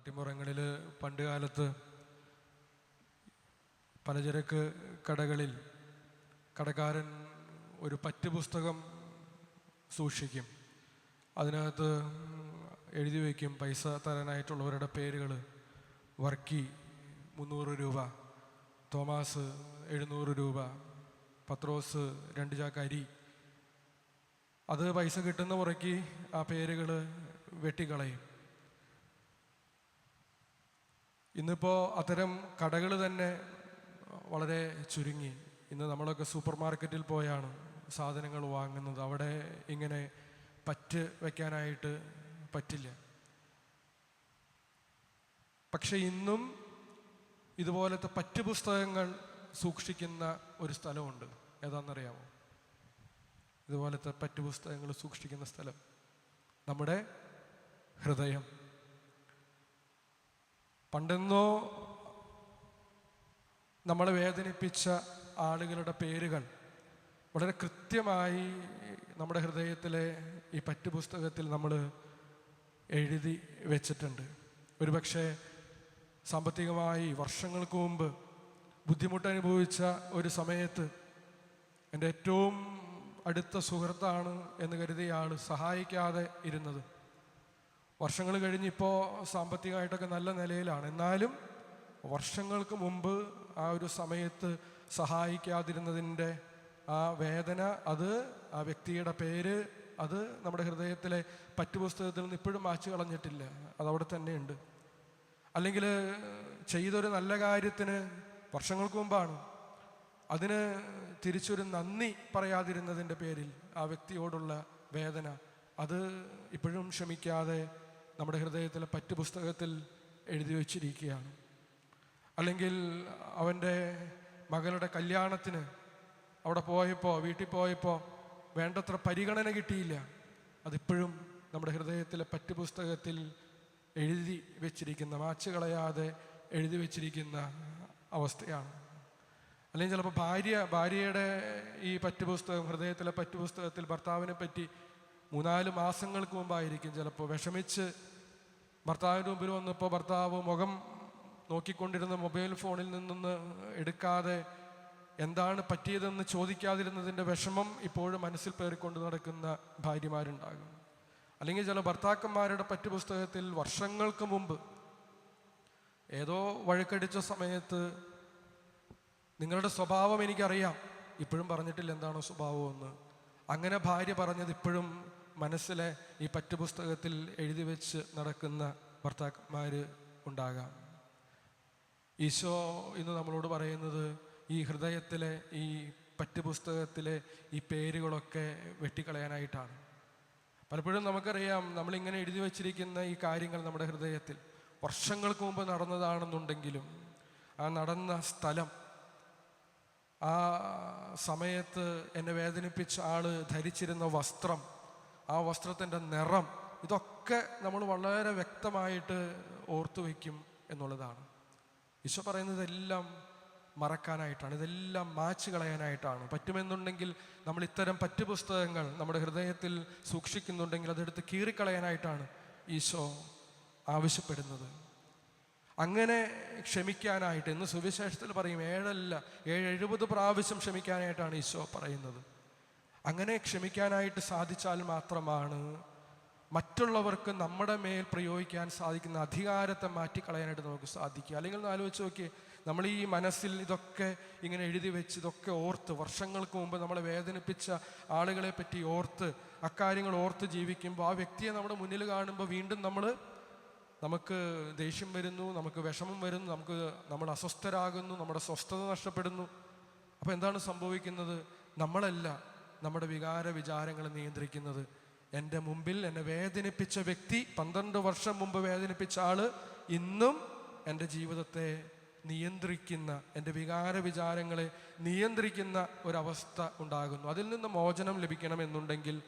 നാട്ടിൻപുറങ്ങളിൽ പണ്ട് കാലത്ത് പലചരക്ക് കടകളിൽ കടക്കാരൻ ഒരു പറ്റുപുസ്തകം സൂക്ഷിക്കും. അതിനകത്ത് എഴുതി വയ്ക്കും പൈസ തരാനായിട്ടുള്ളവരുടെ പേരുകൾ. വർക്കി 300 രൂപ, തോമാസ് 700 രൂപ, പത്രോസ് 2 ചാക്ക് അരി. അത് പൈസ കിട്ടുന്ന മുറയ്ക്ക് ആ പേരുകൾ വെട്ടിക്കളയും. ഇന്നിപ്പോൾ അത്തരം കടകൾ തന്നെ വളരെ ചുരുങ്ങി. ഇന്ന് നമ്മളൊക്കെ സൂപ്പർ മാർക്കറ്റിൽ പോയാണ് സാധനങ്ങൾ വാങ്ങുന്നത്. അവിടെ ഇങ്ങനെ പറ്റ് വയ്ക്കാനായിട്ട് പറ്റില്ല. പക്ഷെ ഇന്നും ഇതുപോലത്തെ പറ്റ് പുസ്തകങ്ങൾ സൂക്ഷിക്കുന്ന ഒരു സ്ഥലമുണ്ട്. ഏതാണെന്നറിയാമോ? ഇതുപോലത്തെ പറ്റ് പുസ്തകങ്ങൾ സൂക്ഷിക്കുന്ന സ്ഥലം നമ്മുടെ ഹൃദയം. പണ്ടെന്നോ നമ്മളെ വേദനിപ്പിച്ച ആളുകളുടെ പേരുകൾ വളരെ കൃത്യമായി നമ്മുടെ ഹൃദയത്തിലെ ഈ പറ്റുപുസ്തകത്തിൽ നമ്മൾ എഴുതി വെച്ചിട്ടുണ്ട്. ഒരുപക്ഷെ സാമ്പത്തികമായി വർഷങ്ങൾക്ക് മുമ്പ് ബുദ്ധിമുട്ടനുഭവിച്ച ഒരു സമയത്ത് എൻ്റെ ഏറ്റവും അടുത്ത സുഹൃത്താണ് എന്ന് കരുതിയ ആൾ സഹായിക്കാതെ ഇരുന്നത്. വർഷങ്ങൾ കഴിഞ്ഞിപ്പോൾ സാമ്പത്തികമായിട്ടൊക്കെ നല്ല നിലയിലാണ്. എന്നാലും വർഷങ്ങൾക്ക് മുമ്പ് ആ ഒരു സമയത്ത് സഹായിക്കാതിരുന്നതിൻ്റെ ആ വേദന, അത് ആ വ്യക്തിയുടെ പേര്, അത് നമ്മുടെ ഹൃദയത്തിലെ പറ്റുപുസ്തകത്തിൽ നിന്ന് ഇപ്പോഴും മാച്ചു കളഞ്ഞിട്ടില്ല. അതവിടെ തന്നെയുണ്ട്. അല്ലെങ്കിൽ ചെയ്തൊരു നല്ല കാര്യത്തിന് വർഷങ്ങൾക്ക് മുമ്പാണ്, അതിന് തിരിച്ചൊരു നന്ദി പറയാതിരുന്നതിൻ്റെ പേരിൽ ആ വ്യക്തിയോടുള്ള വേദന, അത് ഇപ്പോഴും ക്ഷമിക്കാതെ നമ്മുടെ ഹൃദയത്തിലെ പറ്റുപുസ്തകത്തിൽ എഴുതി വച്ചിരിക്കുകയാണ്. അല്ലെങ്കിൽ അവൻ്റെ മകളുടെ കല്യാണത്തിന് അവിടെ പോയപ്പോൾ, വീട്ടിൽ പോയപ്പോൾ വേണ്ടത്ര പരിഗണന കിട്ടിയില്ല. അതിപ്പോഴും നമ്മുടെ ഹൃദയത്തിലെ പറ്റുപുസ്തകത്തിൽ എഴുതി വെച്ചിരിക്കുന്ന, മാച്ച് കളയാതെ എഴുതി വെച്ചിരിക്കുന്ന അവസ്ഥയാണ്. അല്ലെങ്കിൽ ചിലപ്പോൾ ഭാര്യയുടെ ഈ പറ്റുപുസ്തകം, ഹൃദയത്തിലെ പറ്റുപുസ്തകത്തിൽ ഭർത്താവിനെ പറ്റി 3-4 മാസങ്ങൾക്ക് മുമ്പായിരിക്കും ചിലപ്പോൾ വിഷമിച്ച് ഭർത്താവിൻ്റെ മുമ്പിൽ വന്നപ്പോൾ ഭർത്താവ് മുഖം നോക്കിക്കൊണ്ടിരുന്ന മൊബൈൽ ഫോണിൽ നിന്ന് എടുക്കാതെ എന്താണ് പറ്റിയതെന്ന് ചോദിക്കാതിരുന്നതിൻ്റെ വിഷമം ഇപ്പോഴും മനസ്സിൽ പേറിക്കൊണ്ട് നടക്കുന്ന ഭാര്യമാരുണ്ടാകും. അല്ലെങ്കിൽ ചില ഭർത്താക്കന്മാരുടെ പറ്റുപുസ്തകത്തിൽ വർഷങ്ങൾക്ക് മുമ്പ് ഏതോ വഴക്കടിച്ച സമയത്ത് നിങ്ങളുടെ സ്വഭാവം എനിക്കറിയാം, ഇപ്പോഴും പറഞ്ഞിട്ടില്ല എന്താണോ സ്വഭാവമെന്ന്. അങ്ങനെ ഭാര്യ പറഞ്ഞത് ഇപ്പോഴും മനസ്സിലെ ഈ പറ്റുപുസ്തകത്തിൽ എഴുതി വെച്ച് നടക്കുന്ന ഭർത്താക്കന്മാർ ഉണ്ടാകാം. ഈശോ ഇന്ന് നമ്മളോട് പറയുന്നത് ഈ ഹൃദയത്തിലെ ഈ പറ്റുപുസ്തകത്തിലെ ഈ പേരുകളൊക്കെ വെട്ടിക്കളയാനായിട്ടാണ്. പലപ്പോഴും നമുക്കറിയാം, നമ്മളിങ്ങനെ എഴുതി വച്ചിരിക്കുന്ന ഈ കാര്യങ്ങൾ നമ്മുടെ ഹൃദയത്തിൽ വർഷങ്ങൾക്ക് മുമ്പ് നടന്നതാണെന്നുണ്ടെങ്കിലും ആ നടന്ന സ്ഥലം, ആ സമയത്ത് എന്നെ വേദനിപ്പിച്ച ആള് ധരിച്ചിരുന്ന വസ്ത്രം, ആ വസ്ത്രത്തിൻ്റെ നിറം, ഇതൊക്കെ നമ്മൾ വളരെ വ്യക്തമായിട്ട് ഓർത്തു വയ്ക്കും എന്നുള്ളതാണ്. ഈശോ പറയുന്നത് ഇതെല്ലാം മറക്കാനായിട്ടാണ്, ഇതെല്ലാം മാച്ച് കളയാനായിട്ടാണ്. പറ്റുമെന്നുണ്ടെങ്കിൽ നമ്മൾ ഇത്തരം പറ്റുപുസ്തകങ്ങൾ നമ്മുടെ ഹൃദയത്തിൽ സൂക്ഷിക്കുന്നുണ്ടെങ്കിൽ അതെടുത്ത് കീറിക്കളയാനായിട്ടാണ് ഈശോ ആവശ്യപ്പെടുന്നത്. അങ്ങനെ ക്ഷമിക്കാനായിട്ട് ഇന്ന് സുവിശേഷത്തിൽ പറയും 70 പ്രാവശ്യം ക്ഷമിക്കാനായിട്ടാണ് ഈശോ പറയുന്നത്. അങ്ങനെ ക്ഷമിക്കാനായിട്ട് സാധിച്ചാൽ മാത്രമാണ് മറ്റുള്ളവർക്ക് നമ്മുടെ മേൽ പ്രയോഗിക്കാൻ സാധിക്കുന്ന അധികാരത്തെ മാറ്റിക്കളയാനായിട്ട് നമുക്ക് സാധിക്കുക. അല്ലെങ്കിൽ ഒന്ന് ആലോചിച്ച് നോക്കിയേ, നമ്മൾ ഈ മനസ്സിൽ ഇതൊക്കെ ഇങ്ങനെ എഴുതി വെച്ച് ഇതൊക്കെ ഓർത്ത് വർഷങ്ങൾക്ക് മുമ്പ് നമ്മളെ വേദനിപ്പിച്ച ആളുകളെ പറ്റി ഓർത്ത് അക്കാര്യങ്ങൾ ഓർത്ത് ജീവിക്കുമ്പോൾ ആ വ്യക്തിയെ നമ്മുടെ മുന്നിൽ കാണുമ്പോൾ വീണ്ടും നമുക്ക് ദേഷ്യം വരുന്നു, നമുക്ക് വിഷമം വരുന്നു, നമ്മൾ അസ്വസ്ഥരാകുന്നു, നമ്മുടെ സ്വസ്ഥത നഷ്ടപ്പെടുന്നു. അപ്പോൾ എന്താണ് സംഭവിക്കുന്നത്? നമ്മളല്ല നമ്മുടെ വിചാരങ്ങളെ നിയന്ത്രിക്കുന്നത്. എൻ്റെ മുമ്പിൽ എന്നെ വേദനിപ്പിച്ച വ്യക്തി, 12 വർഷം മുമ്പ് വേദനിപ്പിച്ച ആള് ഇന്നും എൻ്റെ ജീവിതത്തെ നിയന്ത്രിക്കുന്ന, എൻ്റെ വിചാരങ്ങളെ നിയന്ത്രിക്കുന്ന ഒരവസ്ഥ ഉണ്ടാകുന്നു. അതിൽ നിന്ന് മോചനം ലഭിക്കണമെന്നുണ്ടെങ്കിൽ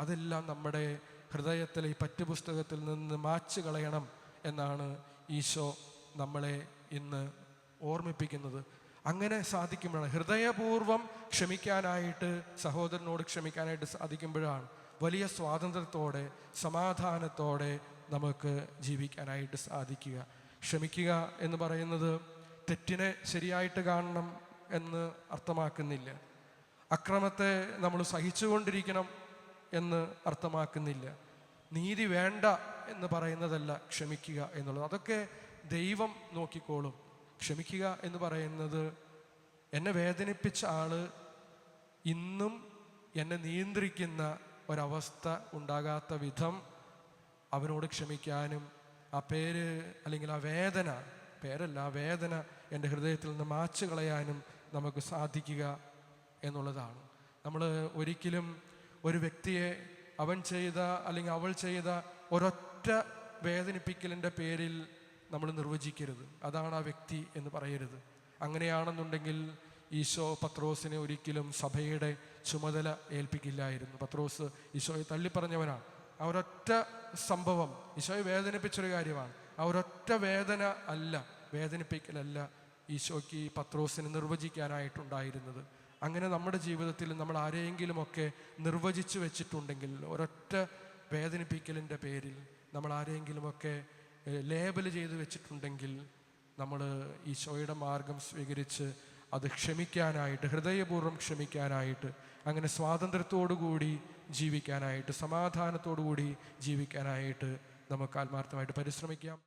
അതെല്ലാം നമ്മുടെ ഹൃദയത്തിലെ ഈ പറ്റുപുസ്തകത്തിൽ നിന്ന് മാച്ച് കളയണം എന്നാണ് ഈശോ നമ്മളെ ഇന്ന് ഓർമ്മിപ്പിക്കുന്നത്. അങ്ങനെ സാധിക്കുമ്പോഴാണ്, ഹൃദയപൂർവ്വം ക്ഷമിക്കാനായിട്ട്, സഹോദരനോട് ക്ഷമിക്കാനായിട്ട് സാധിക്കുമ്പോഴാണ് വലിയ സ്വാതന്ത്ര്യത്തോടെ സമാധാനത്തോടെ നമുക്ക് ജീവിക്കാനായിട്ട് സാധിക്കുക. ക്ഷമിക്കുക എന്ന് പറയുന്നത് തെറ്റിനെ ശരിയായിട്ട് കാണണം എന്ന് അർത്ഥമാക്കുന്നില്ല. അക്രമത്തെ നമ്മൾ സഹിച്ചുകൊണ്ടിരിക്കണം എന്ന് അർത്ഥമാക്കുന്നില്ല. നീതി വേണ്ട എന്ന് പറയുന്നതല്ല ക്ഷമിക്കുക എന്നുള്ളത്. അതൊക്കെ ദൈവം നോക്കിക്കോളും. ക്ഷമിക്കുക എന്ന് പറയുന്നത് എന്നെ വേദനിപ്പിച്ച ആള് ഇന്നും എന്നെ നിയന്ത്രിക്കുന്ന ഒരവസ്ഥ ഉണ്ടാകാത്ത വിധം അവനോട് ക്ഷമിക്കാനും ആ പേര് അല്ലെങ്കിൽ ആ വേദന, പേരല്ല ആ വേദന എൻ്റെ ഹൃദയത്തിൽ നിന്ന് മാച്ചു കളയാനും നമുക്ക് സാധിക്കുക എന്നുള്ളതാണ്. നമ്മൾ ഒരിക്കലും ഒരു വ്യക്തിയെ അവൻ ചെയ്ത അല്ലെങ്കിൽ അവൾ ചെയ്ത ഒരൊറ്റ വേദനിപ്പിക്കലിൻ്റെ പേരിൽ നമ്മൾ നിർവചിക്കരുത്. അതാണ് ആ വ്യക്തി എന്ന് പറയരുത്. അങ്ങനെയാണെന്നുണ്ടെങ്കിൽ ഈശോ പത്രോസിനെ ഒരിക്കലും സഭയുടെ ചുമതല ഏൽപ്പിക്കില്ലായിരുന്നു. പത്രോസ് ഈശോയെ തള്ളിപ്പറഞ്ഞവനാണ്. ആ ഒരൊറ്റ സംഭവം ഈശോയെ വേദനിപ്പിച്ചൊരു കാര്യമാണ്. ആ ഒരൊറ്റ വേദന അല്ല, വേദനിപ്പിക്കലല്ല ഈശോയ്ക്ക് പത്രോസിനെ നിർവചിക്കാനായിട്ടുണ്ടായിരുന്നത്. അങ്ങനെ നമ്മുടെ ജീവിതത്തിൽ നമ്മൾ ആരെയെങ്കിലുമൊക്കെ നിർവചിച്ചു വെച്ചിട്ടുണ്ടെങ്കിൽ, ഒരൊറ്റ വേദനിപ്പിക്കലിൻ്റെ പേരിൽ നമ്മൾ ആരെയെങ്കിലുമൊക്കെ ലേബൽ ചെയ്ത് വെച്ചിട്ടുണ്ടെങ്കിൽ, നമ്മൾ ഈശോയുടെ മാർഗം സ്വീകരിച്ച് അത് ക്ഷമിക്കാനായിട്ട്, ഹൃദയപൂർവ്വം ക്ഷമിക്കാനായിട്ട്, അങ്ങനെ സ്വാതന്ത്ര്യത്തോടു കൂടി ജീവിക്കാനായിട്ട്, സമാധാനത്തോടു കൂടി ജീവിക്കാനായിട്ട് നമുക്ക് ആത്മാർത്ഥമായിട്ട് പരിശ്രമിക്കാം.